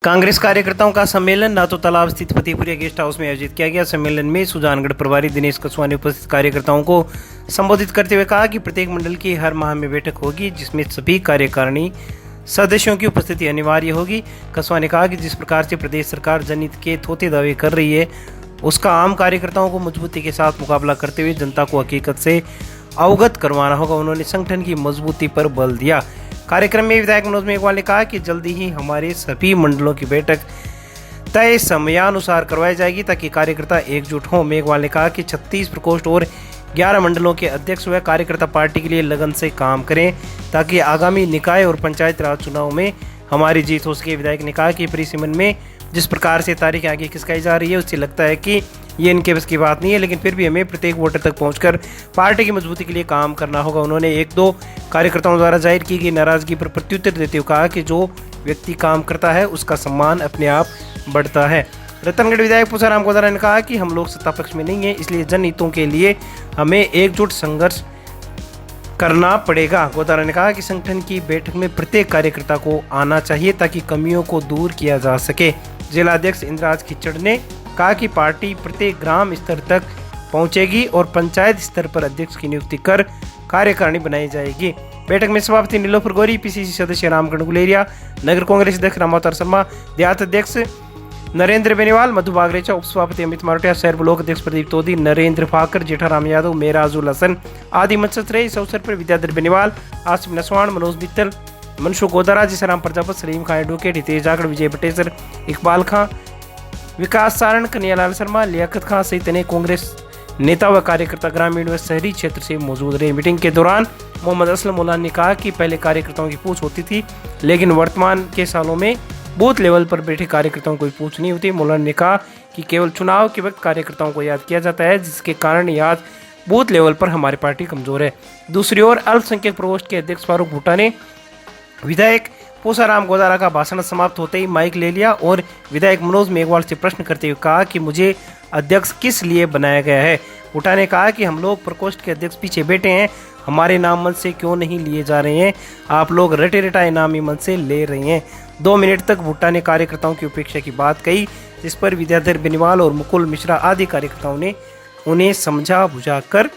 कांग्रेस कार्यकर्ताओं का सम्मेलन नातो तालाब स्थित फतेहपुरिया गेस्ट हाउस में आयोजित किया गया। सम्मेलन में सुजानगढ़ प्रभारी दिनेश कछुआ ने उपस्थित कार्यकर्ताओं को संबोधित करते हुए कहा कि प्रत्येक मंडल की हर माह में बैठक होगी जिसमें सभी कार्यकारिणी सदस्यों की उपस्थिति अनिवार्य होगी। कछुआ ने कहा कि जिस प्रकार से प्रदेश सरकार जनहित के थोथे दावे कर रही है उसका आम कार्यकर्ताओं को मजबूती के साथ मुकाबला करते हुए जनता को हकीकत से अवगत करवाना होगा। उन्होंने संगठन की मजबूती पर बल दिया। कार्यक्रम में विधायक मनोज मेघवाल ने कहा कि जल्दी ही हमारे सभी मंडलों की बैठक तय समयानुसार करवाई जाएगी ताकि कार्यकर्ता एकजुट हों। मेघवाल ने कहा कि 36 प्रकोष्ठ और 11 मंडलों के अध्यक्ष व कार्यकर्ता पार्टी के लिए लगन से काम करें ताकि आगामी निकाय और पंचायत राज चुनाव में हमारी जीत हो सके। विधायक ने कहा कि परिसीमन में जिस प्रकार से तारीख आगे खिसकाई जा रही है उससे लगता है कि ये इनके बस की बात नहीं है, लेकिन फिर भी हमें प्रत्येक वोटर तक पहुंचकर पार्टी की मजबूती के लिए काम करना होगा। उन्होंने एक दो कार्यकर्ताओं द्वारा जाहिर की गई नाराजगी पर प्रत्युत्तर देते हुए कहा कि जो व्यक्ति काम करता है उसका सम्मान अपने आप बढ़ता है। रतनगढ़ विधायक पूसाराम गोदारा ने कहा कि हम लोग सत्ता पक्ष में नहीं है, इसलिए जनहितों के लिए हमें एकजुट संघर्ष करना पड़ेगा। गोदारा ने कहा कि संगठन की बैठक में प्रत्येक कार्यकर्ता को आना चाहिए ताकि कमियों को दूर किया जा सके। जिला अध्यक्ष इंद्राज खिचड़ ने कहा कि पार्टी प्रत्येक ग्राम स्तर तक पहुंचेगी और पंचायत स्तर पर अध्यक्ष की नियुक्ति कर कार्यकारिणी बनाई जाएगी। बैठक में सभापति नीलोफर गौरी, पीसीसी सदस्य रामगढ़ गुलेरिया, नगर कांग्रेस अध्यक्ष रामावतार शर्मा, देहात अध्यक्ष नरेंद्र बेनीवाल, मधु बागरेचा, उप सभापति अमित मारोटिया, शहर ब्लॉक अध्यक्ष प्रदीप तोदी, नरेंद्र फाकर, जेठाराम यादव, मेराजुल हसन आदि मौजूद रहे। इस अवसर पर विद्याधर बेनीवाल, आसिफ नसवान, मनोज मित्तल, मनसुख गोदारा, जिसाराम प्रजापत, सलीम खान एडवोकेट, हितेश जागड़, विजय बटेसर, इकबाल खां, विकास सारण, कन्हैयालाल शर्मा, लियाकत खां सहित अनेक कांग्रेस नेता व कार्यकर्ता ग्रामीण व शहरी क्षेत्र से मौजूद रहे। मीटिंग के दौरान मोहम्मद असलम मौलाना ने कहा कि पहले कार्यकर्ताओं की पूछ होती थी, लेकिन वर्तमान के सालों में बूथ लेवल पर बैठे कार्यकर्ताओं को पूछ नहीं होती। मौलाना ने कहा कि केवल चुनाव के वक्त कार्यकर्ताओं को याद किया जाता है, जिसके कारण याद बूथ लेवल पर हमारी पार्टी कमजोर है। दूसरी ओर अल्पसंख्यक प्रकोष्ठ के अध्यक्ष फारूक भुट्टा ने विधायक पूसाराम गोदारा का भाषण समाप्त होते ही माइक ले लिया और विधायक मनोज मेघवाल से प्रश्न करते हुए कहा कि मुझे अध्यक्ष किस लिए बनाया गया है। भुट्टा ने कहा कि हम लोग प्रकोष्ठ के अध्यक्ष पीछे बैठे हैं, हमारे नाम मंच से क्यों नहीं लिए जा रहे हैं, आप लोग रटे रटाए नाम ही मंच से ले रहे हैं। 2 मिनट तक भुट्टा ने कार्यकर्ताओं की उपेक्षा की बात कही, जिस पर विद्याधर बेनीवाल और मुकुल मिश्रा आदि कार्यकर्ताओं ने उन्हें समझा बुझा कर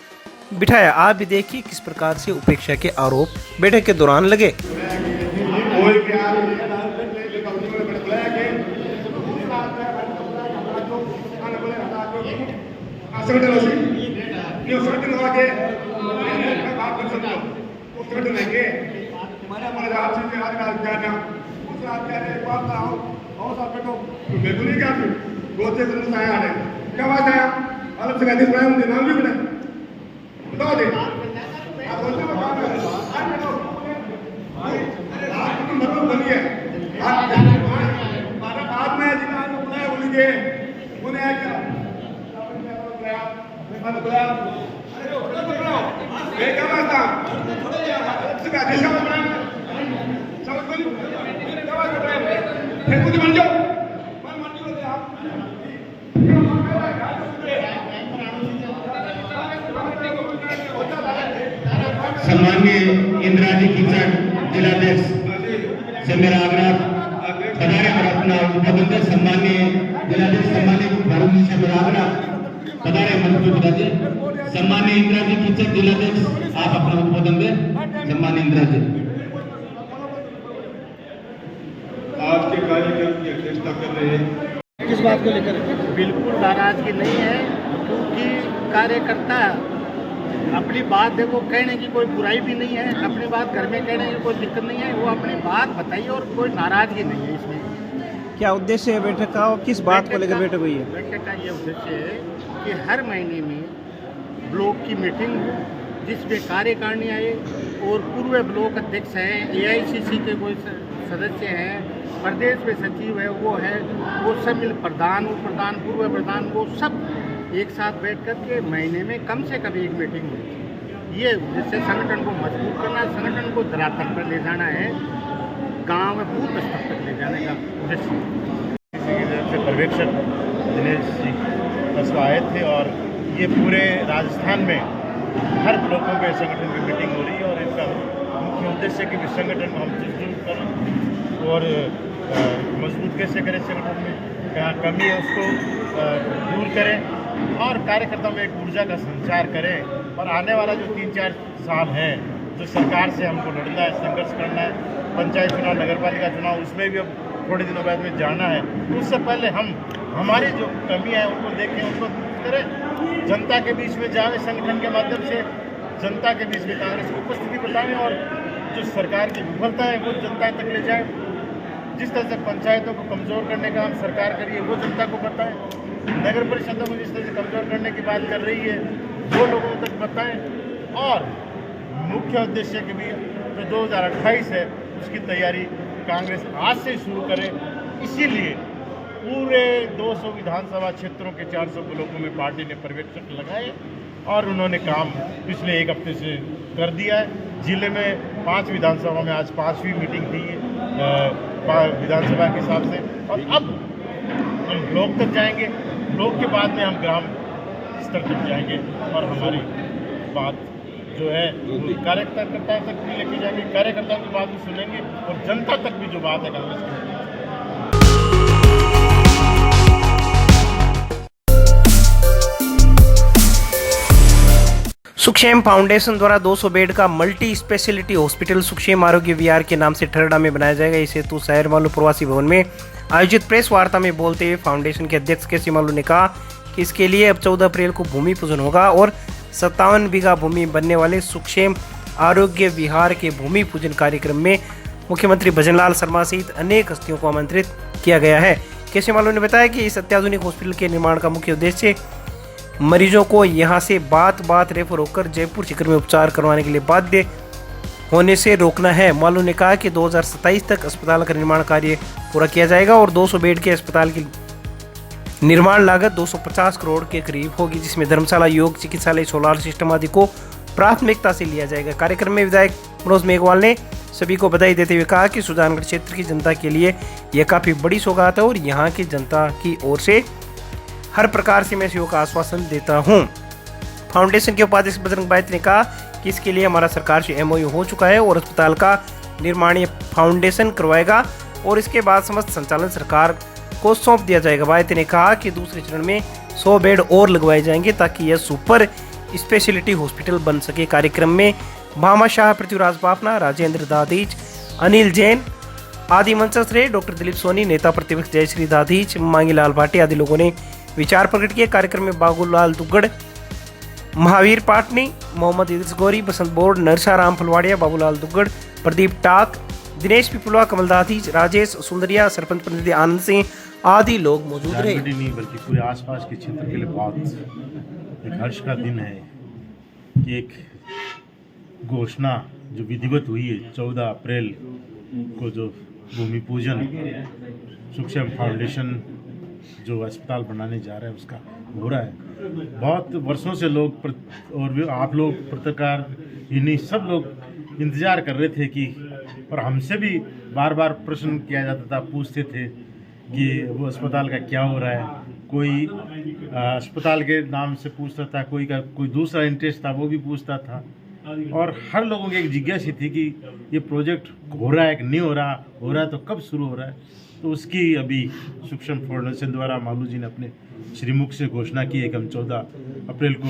बिठाया। आप भी देखिए किस प्रकार से उपेक्षा के आरोप बैठक के दौरान लगे। सम्माननीय इंद्राजी खिचड़ जिलाध्यक्ष से मेरा आग्रह पधारे और अपना उद्बोधन दे। सम्माननीय जिलाध्यक्ष सम्माननीय फारूक जी से मेरा आग्रह पधारे मंच पर। सम्माननीय इंद्राजी खिचड़ जिलाध्यक्ष आप अपना उद्बोधन दे। सम्माननीय इंद्राजी आज के कार्यक्रम की अध्यक्षता कर रहे हैं। किस बात को लेकर? बिल्कुल नाराजगी नहीं है, क्योंकि कार्यकर्ता अपनी बात देखो, कहने की कोई बुराई भी नहीं है, अपनी बात घर में कहने की कोई दिक्कत नहीं है, वो अपनी बात बताइए और कोई नाराजगी नहीं है इसमें। क्या उद्देश्य है बैठक का और किस बात को लेकर बैठक हुई है? बैठक का ये उद्देश्य है कि हर महीने में ब्लॉक की मीटिंग हो जिसमें कार्यकारिणी आए और पूर्व ब्लॉक अध्यक्ष हैं, AICC के कोई सदस्य हैं, प्रदेश में सचिव है, वो सब मिल प्रधान, उप प्रधान, पूर्व प्रधान, वो सब एक साथ बैठ कर के महीने में कम से कम एक मीटिंग होती। ये जिससे संगठन को मजबूत करना, संगठन को धरातल पर ले जाना है, गांव में बूथ स्तर तक ले जाने का उद्देश्य। पर्यवेक्षक दिनेश जी बस आए थे और ये पूरे राजस्थान में हर ब्लॉकों में संगठन की मीटिंग हो रही है और इसका मुख्य उद्देश्य कि संगठन को हम सुदृढ़ करें और मजबूत कैसे करें संगठन में, कहाँ कमी है उसको दूर करें और कार्यकर्ताओं में एक ऊर्जा का संचार करें। और आने वाला जो 3-4 साल है जो सरकार से हमको लड़ना है, संघर्ष करना है, पंचायत चुनाव, नगरपालिका चुनाव, उसमें भी अब थोड़े दिनों बाद में जाना है। उससे पहले हम हमारी जो कमी है उनको देखें, उनको करें, जनता के बीच में जाए, संगठन के माध्यम से जनता के बीच में कांग्रेस की उपस्थिति बताएं और जो सरकार की विफलता है वो जनता तक ले जाए। जिस तरह से पंचायतों को कमज़ोर करने का हम सरकार करिए वो जनता को बताएं, नगर परिषदों को जिस तरह से कमज़ोर करने की बात कर रही है वो लोगों तक बताएं। और मुख्य उद्देश्य के भी जो 2028 है उसकी तैयारी कांग्रेस आज से शुरू करे। इसीलिए पूरे 200 विधानसभा क्षेत्रों के 400 ब्लॉकों में पार्टी ने पर्यवेक्षक लगाए और उन्होंने काम पिछले 1 हफ्ते से कर दिया है। जिले में 5 विधानसभा में आज 5वीं मीटिंग थी विधानसभा के हिसाब से। और अब हम ब्लॉक तक जाएंगे, ब्लॉक के बाद में हम ग्राम स्तर तक जाएंगे और हमारी बात जो है वो कार्यकर्ता तक भी लेके जाएंगे, कार्यकर्ता की बात भी सुनेंगे और जनता तक भी जो बात है कांग्रेस की। सुक्षेम फाउंडेशन द्वारा 200 बेड का मल्टी स्पेशलिटी हॉस्पिटल सुक्षेम आरोग्य विहार के नाम से ठरड़ा में बनाया जाएगा। इस हेतु शहर मालू प्रवासी भवन में आयोजित प्रेस वार्ता में बोलते हुए फाउंडेशन के अध्यक्ष केसी मालू ने कहा कि इसके लिए अब 14 अप्रैल को भूमि पूजन होगा और 57 बीघा भूमि बनने वाले सुक्षेम आरोग्य विहार के भूमि पूजन कार्यक्रम में मुख्यमंत्री भजनलाल शर्मा सहित अनेक हस्तियों को आमंत्रित किया गया है। केसी मालू ने बताया कि इस अत्याधुनिक हॉस्पिटल के निर्माण का मुख्य उद्देश्य मरीजों को यहां से बात रेफर होकर जयपुर शिखर में उपचार करवाने के लिए बाध्य होने से रोकना है। मालू ने कहा कि 2027 तक अस्पताल का निर्माण कार्य पूरा किया जाएगा और 200 बेड के अस्पताल की निर्माण लागत 250 करोड़ के करीब होगी, जिसमें धर्मशाला, योग चिकित्सालय, सोलार सिस्टम आदि को प्राथमिकता से लिया जाएगा। कार्यक्रम में विधायक मनोज मेघवाल ने सभी को बधाई देते हुए कहा कि सुजानगढ़ क्षेत्र की जनता के लिए यह काफी बड़ी सौगात है और यहाँ की जनता की ओर से हर प्रकार से मैं सहयोग का आश्वासन देता हूँ। फाउंडेशन के उपाध्यक्ष बजरंग बैत ने कहा कि इसके लिए हमारा सरकार से MOU हो चुका है और अस्पताल का निर्माण ये फाउंडेशन करवाएगा और इसके बाद समस्त संचालन सरकार को सौंप दिया जाएगा। बैत ने कहा कि दूसरे चरण में 100 बेड और लगवाए जाएंगे ताकि यह सुपर स्पेशलिटी हॉस्पिटल बन सके। कार्यक्रम में भामा शाह, पृथ्वीराज बाफना, राजेंद्र दादीज, अनिल जैन आदि मंचस्थ रहे। डॉक्टर दिलीप सोनी, नेता प्रतिपक्ष जयश्री दादीज, मांगीलाल भाटी आदि लोगों ने विचार प्रकट किए। कार्यक्रम में बाबूलाल दुग्गड़, महावीर पाटनी, मोहम्मद इद्रिस गौरी, बसंत बोर्ड, नरसा राम फलवाड़िया, बाबूलाल दुग्गड़, प्रदीप टाक, दिनेश पिपुलवा, कमल दादीज, राजेश सुंदरिया, सरपंच प्रतिनिधि आनंद सिंह आदि लोग मौजूद रहे। नहीं बल्कि पूरे आसपास के क्षेत्र के लिए बहुत एक हर्ष का दिन है कि एक घोषणा जो विधिवत हुई है 14 अप्रैल को, जो भूमि पूजन सुक्षेम फाउंडेशन जो अस्पताल बनाने जा रहा है उसका हो रहा है। बहुत वर्षों से लोग और भी आप लोग पत्रकार इन्हीं सब लोग इंतज़ार कर रहे थे कि, और हमसे भी बार बार प्रश्न किया जाता था, पूछते थे कि वो अस्पताल का क्या हो रहा है। कोई अस्पताल के नाम से पूछता था, कोई दूसरा इंटरेस्ट था वो भी पूछता था और हर लोगों की एक जिज्ञासा थी कि ये प्रोजेक्ट हो रहा है कि नहीं हो रहा है तो कब शुरू हो रहा है। तो उसकी अभी सुक्षेम फाउंडेशन द्वारा मालू जी ने अपने श्रीमुख से घोषणा की है कि हम 14 अप्रैल को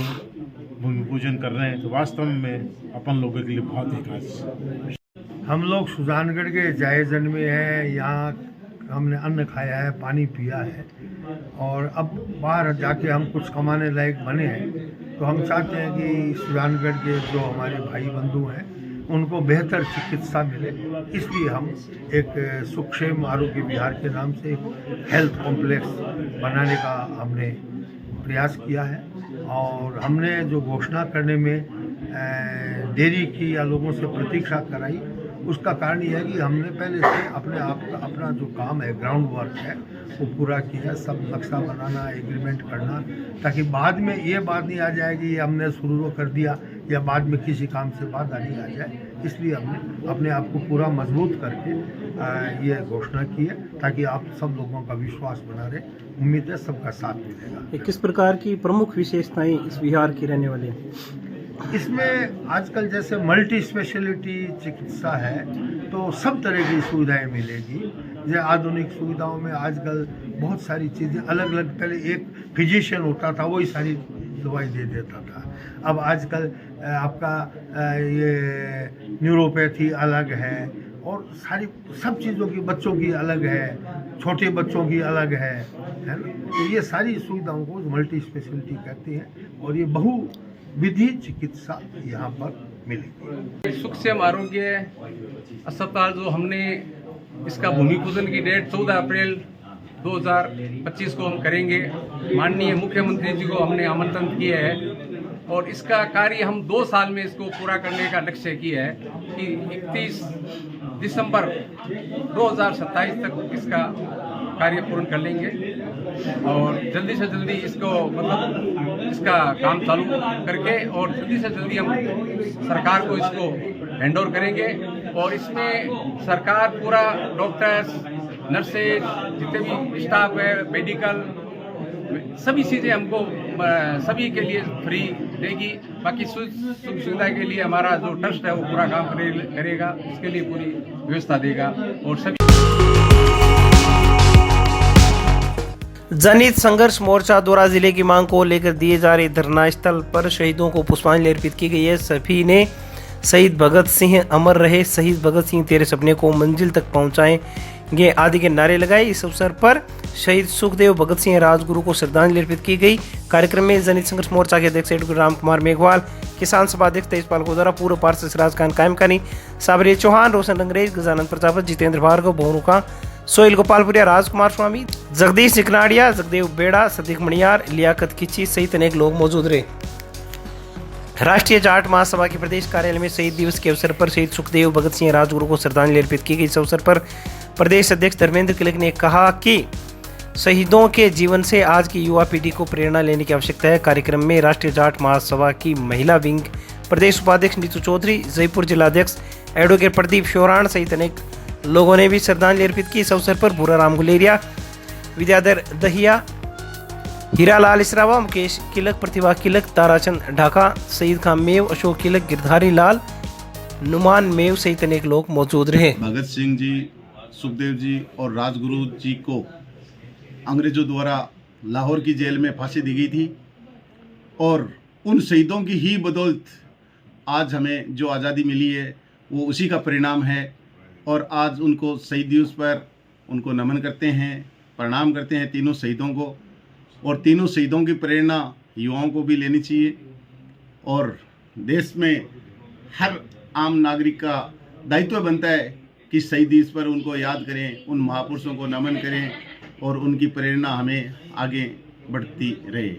भूमि पूजन कर रहे हैं। तो वास्तव में अपन लोगों के लिए बहुत ही खास। हम लोग सुजानगढ़ के जाए जन्मे हैं, यहाँ हमने अन्न खाया है, पानी पिया है और अब बाहर जाके हम कुछ कमाने लायक बने हैं। तो हम चाहते हैं कि सुजानगढ़ के जो हमारे भाई बंधु हैं उनको बेहतर चिकित्सा मिले, इसलिए हम एक सुक्षेम आरोग्य विहार के नाम से एक हेल्थ कॉम्प्लेक्स बनाने का हमने प्रयास किया है। और हमने जो घोषणा करने में देरी की या लोगों से प्रतीक्षा कराई, उसका कारण यह है कि हमने पहले से अपना जो काम है, ग्राउंड वर्क है, वो पूरा किया। सब नक्शा बनाना, एग्रीमेंट करना, ताकि बाद में ये बात नहीं आ जाए कि हमने शुरू कर दिया या बाद में किसी काम से बाधा नहीं आ जाए। इसलिए हमने अपने आप को पूरा मजबूत करके ये घोषणा की है ताकि आप सब लोगों का विश्वास बना रहे। उम्मीद है सबका साथ मिलेगा। किस प्रकार की प्रमुख विशेषताएं इस विहार की रहने वाली हैं? इसमें आजकल जैसे मल्टी स्पेशलिटी चिकित्सा है तो सब तरह की सुविधाएं मिलेगी। ये आधुनिक सुविधाओं में आजकल बहुत सारी चीज़ें अलग अलग, पहले एक फिजिशियन होता था वही सारी दवाई दे देता था। अब आजकल आपका ये न्यूरोपैथी अलग है और सारी सब चीज़ों की, बच्चों की अलग है, छोटे बच्चों की अलग है ना। तो ये सारी सुविधाओं को मल्टी स्पेशलिटी कहते हैं और ये बहुविधि चिकित्सा यहाँ पर मिलेगी। सूक्ष्म आरोग्य अस्पताल जो हमने इसका भूमि पूजन की डेट 14 अप्रैल 2025 को हम करेंगे। माननीय मुख्यमंत्री जी को हमने आमंत्रण किया है और इसका कार्य हम 2 साल में इसको पूरा करने का लक्ष्य किया है कि 31 दिसंबर 2027 तक इसका कार्य पूर्ण कर लेंगे और जल्दी से जल्दी इसको मतलब इसका काम चालू करके और जल्दी से जल्दी हम सरकार को इसको हैंड ओवर करेंगे। और इसमें सरकार पूरा डॉक्टर्स, नर्सेज, जितने भी स्टाफ है, मेडिकल, सभी चीज़ें हमको सभी के लिए फ्री देगी। बाकी सुख सुविधा के लिए हमारा जो ट्रस्ट है वो पूरा काम करेगा, इसके लिए पूरी व्यवस्था देगा। और सभी जनहित संघर्ष मोर्चा द्वारा जिले की मांग को लेकर दिए जा रहे धरना स्थल पर शहीदों को पुष्पांजलि अर्पित की गई है। सभी ने शहीद भगत सिंह अमर रहे, शहीद भगत सिंह तेरे सपने को मंजिल तक पहुंचाएंगे आदि के नारे लगाए। इस अवसर पर शहीद सुखदेव भगत सिंह राजगुरु को श्रद्धांजलि अर्पित की गई। कार्यक्रम में जनहित संघर्ष मोर्चा के अध्यक्ष एडवोकेट राम कुमार मेघवाल, किसान सभा अध्यक्ष तेजपाल गोदारा, पूर्व पार्षद सिराज खान कायमकानी, साबरी चौहान, रोशन रंगरेज, गजानंद प्रजापत, जितेंद्र भार्गव, भवनुका, सोहेल गोपालपुरिया, राजकुमार स्वामी, जगदीश निकनाड़िया, जगदेव बेड़ा, सदीक मणियार, लियाकत किची सहित अनेक लोग मौजूद रहे। राष्ट्रीय जाट महासभा के प्रदेश कार्यालय में शहीद दिवस के अवसर पर शहीद सुखदेव भगत सिंह राजगुरु को श्रद्धांजलि अर्पित की गई। इस अवसर पर प्रदेश अध्यक्ष धर्मेंद्र किलक ने कहा कि शहीदों के जीवन से आज की युवा पीढ़ी को प्रेरणा लेने की आवश्यकता है। कार्यक्रम में राष्ट्रीय जाट महासभा की महिला विंग प्रदेश उपाध्यक्ष नीतू चौधरी, जयपुर जिलाध्यक्ष एडवोकेट प्रदीप शोराण सहित अनेक लोगों ने भी श्रद्धांजलि अर्पित की। इस अवसर पर भूराराम गुलेरिया, विद्याधर दहिया, हीरालाल इसरावा, मुकेश किलक, प्रतिभा किलक, ताराचंद ढाका, सईद खान मेव, अशोक किलक, गिरधारी लाल, नुमान मेव सहित अनेक लोग मौजूद रहे। भगत सिंह जी, सुखदेव जी और राजगुरु जी को अंग्रेजों द्वारा लाहौर की जेल में फांसी दी गई थी और उन शहीदों की ही बदौलत आज हमें जो आज़ादी मिली है वो उसी का परिणाम है। और आज उनको शहीद दिवस पर उनको नमन करते हैं, प्रणाम करते हैं तीनों शहीदों को। और तीनों शहीदों की प्रेरणा युवाओं को भी लेनी चाहिए और देश में हर आम नागरिक का दायित्व बनता है कि शहीद दिवस पर उनको याद करें, उन महापुरुषों को नमन करें और उनकी प्रेरणा हमें आगे बढ़ती रहे।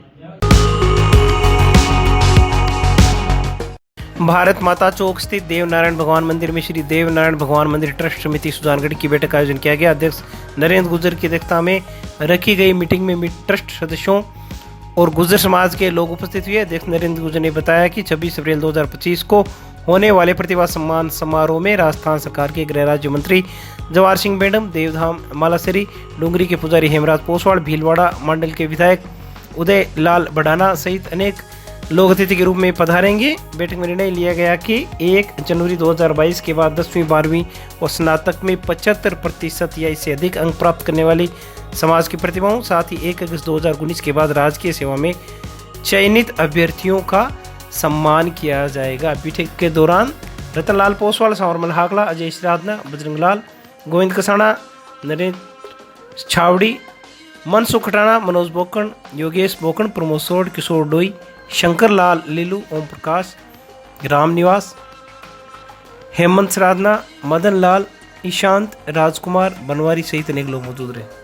भारत माता चौक स्थित देवनारायण भगवान मंदिर में श्री देवनारायण भगवान मंदिर ट्रस्ट समिति सुजानगढ़ की बैठक का आयोजन किया गया। अध्यक्ष नरेंद्र गुर्जर की अध्यक्षता में रखी गई मीटिंग में ट्रस्ट सदस्यों और गुर्जर समाज के लोग उपस्थित हुए। अध्यक्ष नरेंद्र गुर्जर ने बताया कि 26 अप्रैल 2025 को होने वाले प्रतिभा सम्मान समारोह में राजस्थान सरकार के गृह राज्य मंत्री जवाहर सिंह मेडम, देवधाम मालासरी, डूंगरी के पुजारी हेमराज पोसवाड़, भीलवाड़ा मंडल के विधायक उदय लाल बडाना सहित अनेक लोग अतिथि के रूप में पधारेंगे। बैठक में निर्णय लिया गया कि 1 जनवरी 2022 के बाद 10वीं 12वीं और स्नातक में 75% या इससे अधिक अंक प्राप्त करने वाली समाज की प्रतिभाओं, साथ ही 1 अगस्त 2019 के बाद राजकीय सेवा में चयनित अभ्यर्थियों का सम्मान किया जाएगा। बैठक के दौरान रतनलाल पोसवाल, सांवरमल हाकला, अजय श्राधना, बजरंग लाल, गोविंद कसाना, नरेंद्र छावड़ी, मनसुख खटाना, मनोज बोकण, योगेश बोकण, प्रमोद सोड, किशोर डोई, शंकर लाल लीलू, ओम प्रकाश, राम निवास, हेमंत श्राधना, मदन लाल, ईशांत, राजकुमार, बनवारी सहित अनेक लोग मौजूद रहे।